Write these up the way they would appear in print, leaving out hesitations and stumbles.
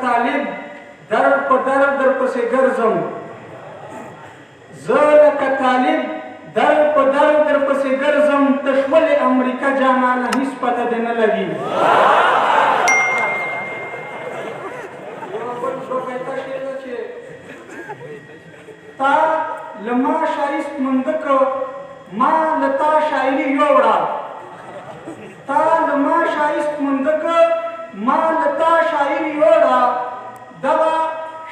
طالب در په در پسې ګرځم زه لکه طالب در په در پسې ګرځم تشولې امریکا جانانه هیڅ پته دې نه لګي تا لما شایست مندک ما لتا شاعری یوړه تا لما شایست مندک ما لتا شاعری یوړه دغه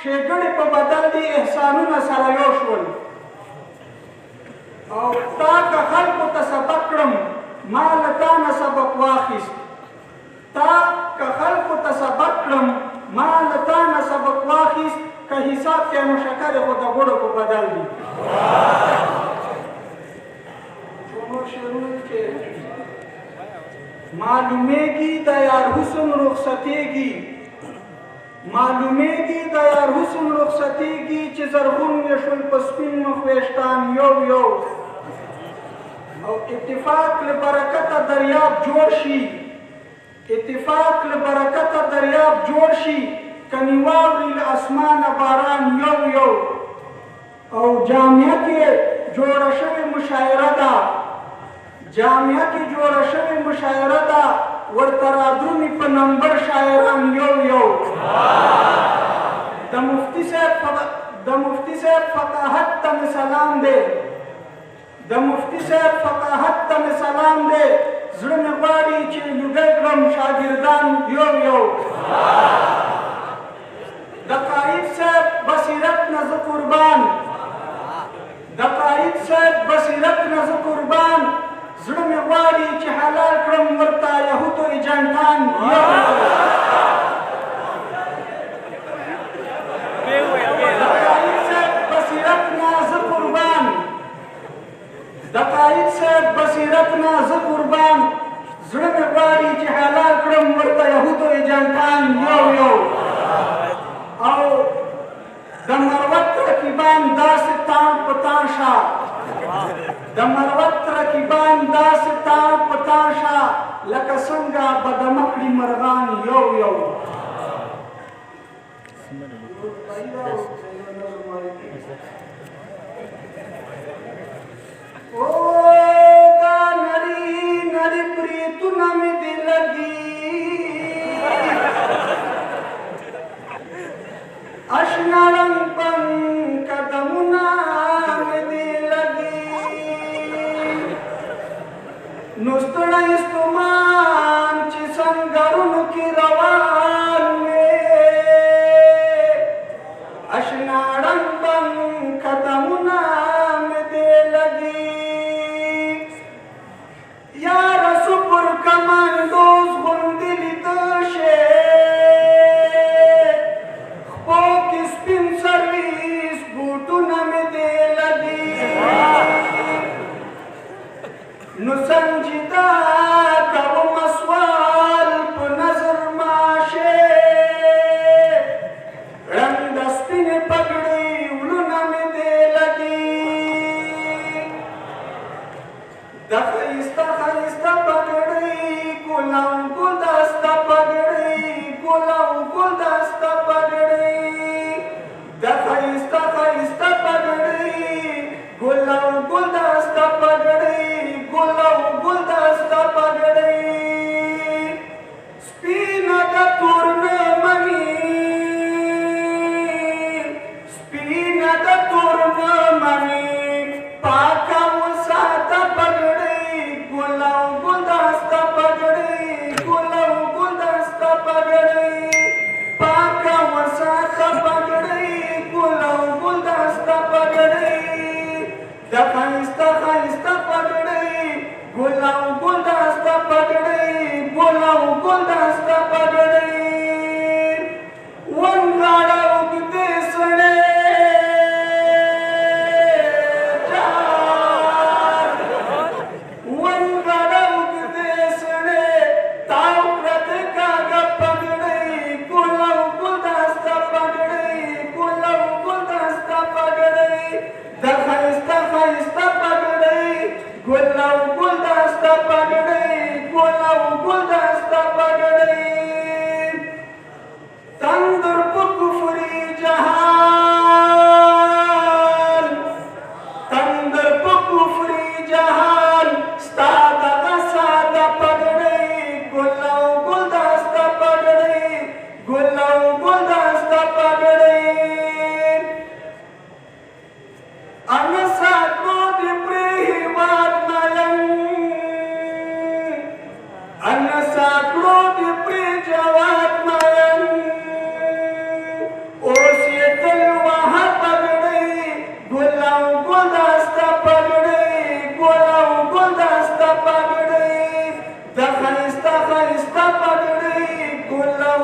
ښېګڼې په بدل دي احسانونه سره یو شول او تا که خلکو ته سبق کړم ما له تا نه سبق واخیست تا که خلکو ته سبق کړم ما له تا نه سبق واخیست که حساب کې نو شکر خو د غوړو په بدل دي نور شعرونه کې معلومیږي د یار حسن رخصتېږي معلومیږي د یار حسن رخصتېږي چې زرغون یې شول په سپین مخ ویښتان یو یو او اتفاق له برکته دریاب جوړ شي اتفاق له برکته دریاب جوړ شي کني واوري له اسمانه باران یو یو او جامعه کې جوړه شوې مشاعره ده جامعه کې جوړه شوې مشاعره ده ورته رادرومي په نمبر شاعران یو یو د مفتي صاحب فقاهت ته مې سلام دی د مفتي صاحب فقاهت ته مې سلام دی زړه مې غواړي چې لوګی کړم شاګردان یو یو د قائد صاحب بصیرت نه زه قربان د قائد صاحب بصیرت نه زه قربان زړه مې غواړي چې حلال کړم ورته یهودو ایجنټان یو د قائد صاحب بصیرت نه زه قربان زړه مې غواړي چې حلال کړم ورته یهودو ایجنټان یو یو او د مروت رقیبان داسې تان په تان شه د مروت رقیبان داسې تان په تان شه لکه څنګه به دمه کړي مرغان یو یو او دا نری نری پریتونه مې دې لګي اشنا رنګ بن قدمونه مې دې لګي نو ستړی ستومان چې سنګرونو کې روان وې اشنا رنګ بن قدمونه مې دې لګي کمانډوز غوندې لیده شي خپو کې سپین سرویس بوټونه مې دې لګي نو سنجیده کوم سوال په نظر ماشه رنګ د سپینې پګړۍ ولونه مې دې لګي د ښایسته ښایسته गुलाम गुलदस्ता पगड़ी गुलाम गुलदस्ता पगड़ी दखाइस्ता खाइस्ता पगड़ी गुलाम गुलदस्ता पगड़ी गुलाम गुलदस्ता पगड़ी स्पीना का तुरने मनी स्पीना का तुरने मनी पाका मुसाता पगड़ी गुलाम गुलदस्ता पगड़ी خایسته پګړۍ ګل او